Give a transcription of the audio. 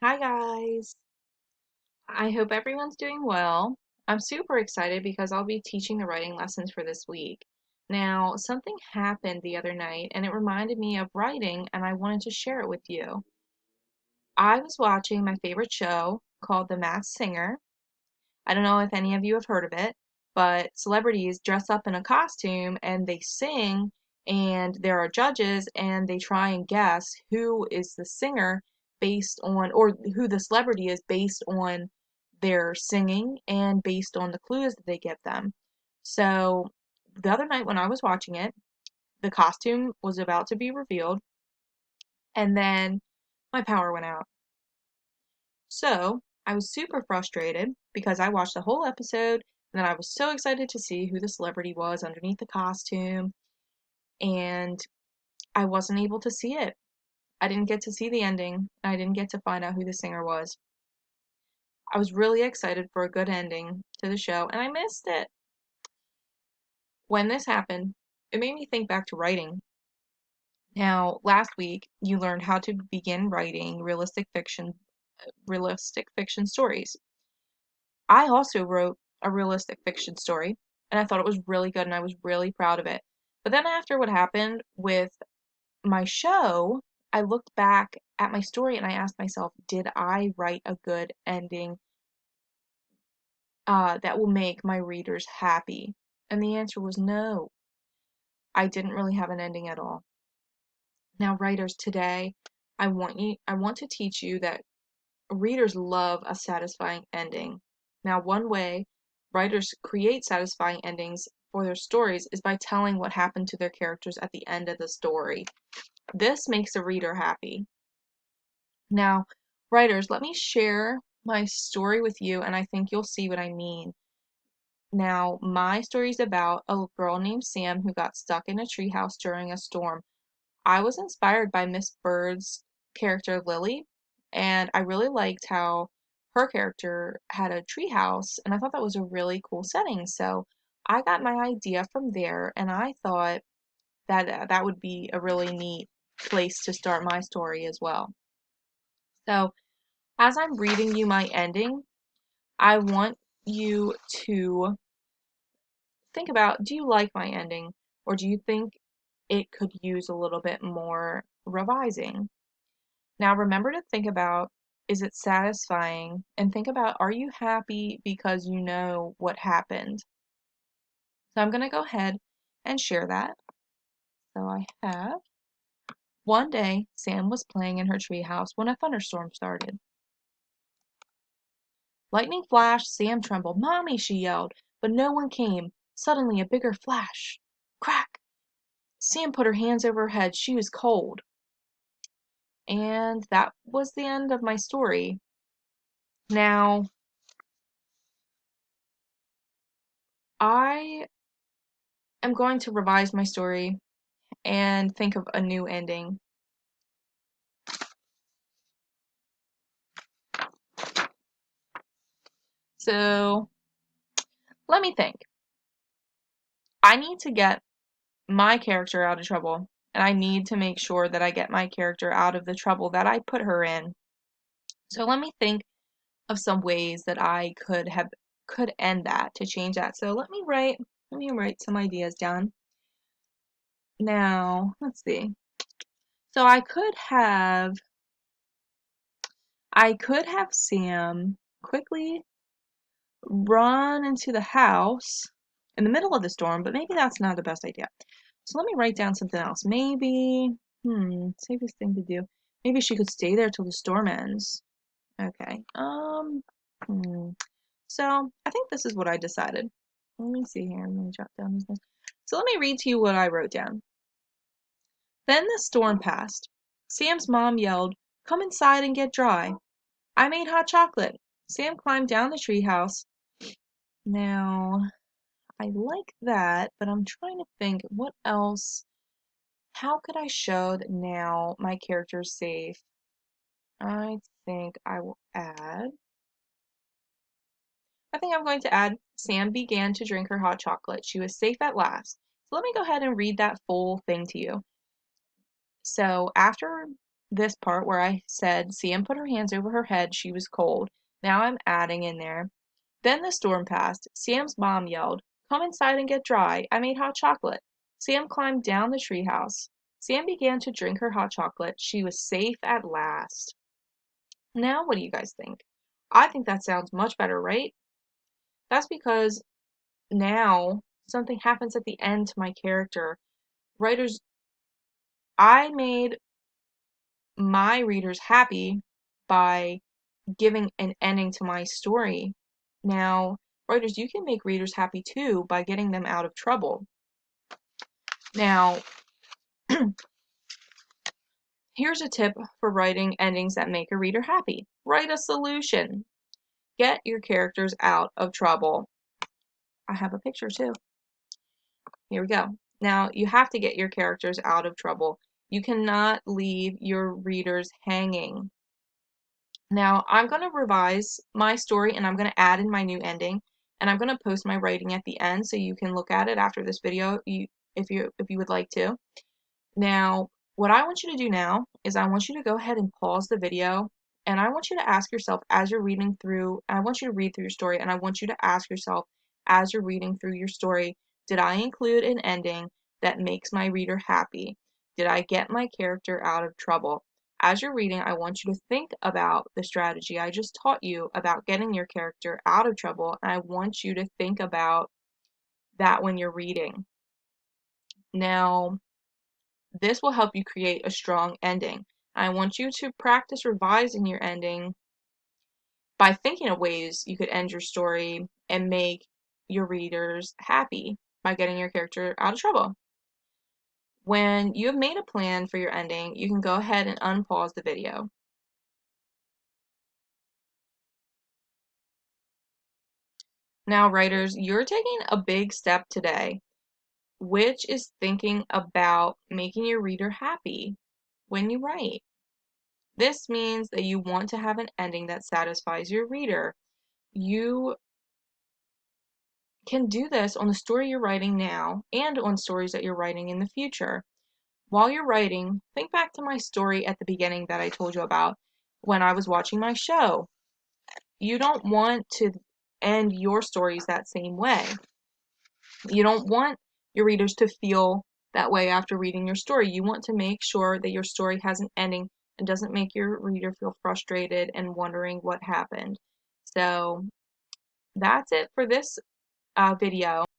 Hi guys! I hope everyone's doing well. I'm super excited because I'll be teaching the writing lessons for this week. Now, something happened the other night and it reminded me of writing and I wanted to share it with you. I was watching my favorite show called The Masked Singer. I don't know if any of you have heard of it, but celebrities dress up in a costume and they sing, and there are judges, and they try and guess who is the singer based on, or who the celebrity is based on their singing and based on the clues that they give them. So the other night when I was watching it, the costume was about to be revealed, and then my power went out. So I was super frustrated because I watched the whole episode and then I was so excited to see who the celebrity was underneath the costume, and I wasn't able to see it. I didn't get to see the ending. I didn't get to find out who the singer was. I was really excited for a good ending to the show and I missed it. When this happened, it made me think back to writing. Now, last week you learned how to begin writing realistic fiction stories. I also wrote a realistic fiction story, and I thought it was really good and I was really proud of it. But then after what happened with my show, I looked back at my story and I asked myself, did I write a good ending that will make my readers happy? And the answer was no. I didn't really have an ending at all. Now, writers, today I want to teach you that readers love a satisfying ending. Now, one way writers create satisfying endings for their stories is by telling what happened to their characters at the end of the story. This makes the reader happy. Now, writers, let me share my story with you, and I think you'll see what I mean. Now, my story is about a girl named Sam who got stuck in a treehouse during a storm. I was inspired by Miss Bird's character Lily, and I really liked how her character had a treehouse, and I thought that was a really cool setting. So I got my idea from there, and I thought that that would be a really neat place to start my story as well. So as I'm reading you my ending, I want you to think about, do you like my ending, or do you think it could use a little bit more revising? Now remember to think about, is it satisfying? And think about, are you happy because you know what happened? So I'm going to go ahead and share that. So I have, one day Sam was playing in her treehouse when a thunderstorm started. Lightning flashed, Sam trembled. "Mommy!" she yelled, but no one came. Suddenly a bigger flash. Crack! Sam put her hands over her head. She was cold. And that was the end of my story. Now, I am going to revise my story and think of a new ending. So, let me think. I need to get my character out of trouble, and I need to make sure that I get my character out of the trouble that I put her in. So let me think of some ways that I could end that, to change that. So let me write some ideas down. Now, let's see. So I could have Sam quickly run into the house in the middle of the storm, but maybe that's not the best idea. So let me write down something else. Maybe, safest thing to do. Maybe she could stay there till the storm ends. Okay. So I think this is what I decided. Let me see here. Let me jot down these things. So let me read to you what I wrote down. Then the storm passed. Sam's mom yelled, "Come inside and get dry." I made hot chocolate. Sam climbed down the treehouse. Now, I like that, but I'm trying to think what else. How could I show that now my character is safe? I think I will add. I think I'm going to add, Sam began to drink her hot chocolate. She was safe at last. So let me go ahead and read that full thing to you. So after this part where I said, Sam put her hands over her head, she was cold. Now I'm adding in there. Then the storm passed. Sam's mom yelled, "Come inside and get dry. I made hot chocolate." Sam climbed down the treehouse. Sam began to drink her hot chocolate. She was safe at last. Now, what do you guys think? I think that sounds much better, right? That's because now something happens at the end to my character. Writers, I made my readers happy by giving an ending to my story. Now, writers, you can make readers happy too by getting them out of trouble. Now, here's a tip for writing endings that make a reader happy. Write a solution. Get your characters out of trouble. I have a picture too. Here we go. Now, you have to get your characters out of trouble. You cannot leave your readers hanging. Now, I'm going to revise my story and I'm going to add in my new ending, and I'm going to post my writing at the end so you can look at it after this video if you would like to. Now, what I want you to do now is I want you to go ahead and pause the video, and I want you to ask yourself as you're reading through, I want you to read through your story, and I want you to ask yourself as you're reading through your story, did I include an ending that makes my reader happy? Did I get my character out of trouble? As you're reading, I want you to think about the strategy I just taught you about getting your character out of trouble, and I want you to think about that when you're reading. Now, this will help you create a strong ending. I want you to practice revising your ending by thinking of ways you could end your story and make your readers happy by getting your character out of trouble. When you have made a plan for your ending, you can go ahead and unpause the video. Now, writers, you're taking a big step today, which is thinking about making your reader happy when you write. This means that you want to have an ending that satisfies your reader. You can do this on the story you're writing now and on stories that you're writing in the future. While you're writing, think back to my story at the beginning that I told you about when I was watching my show. You don't want to end your stories that same way. You don't want your readers to feel that way after reading your story. You want to make sure that your story has an ending and doesn't make your reader feel frustrated and wondering what happened. So that's it for this video.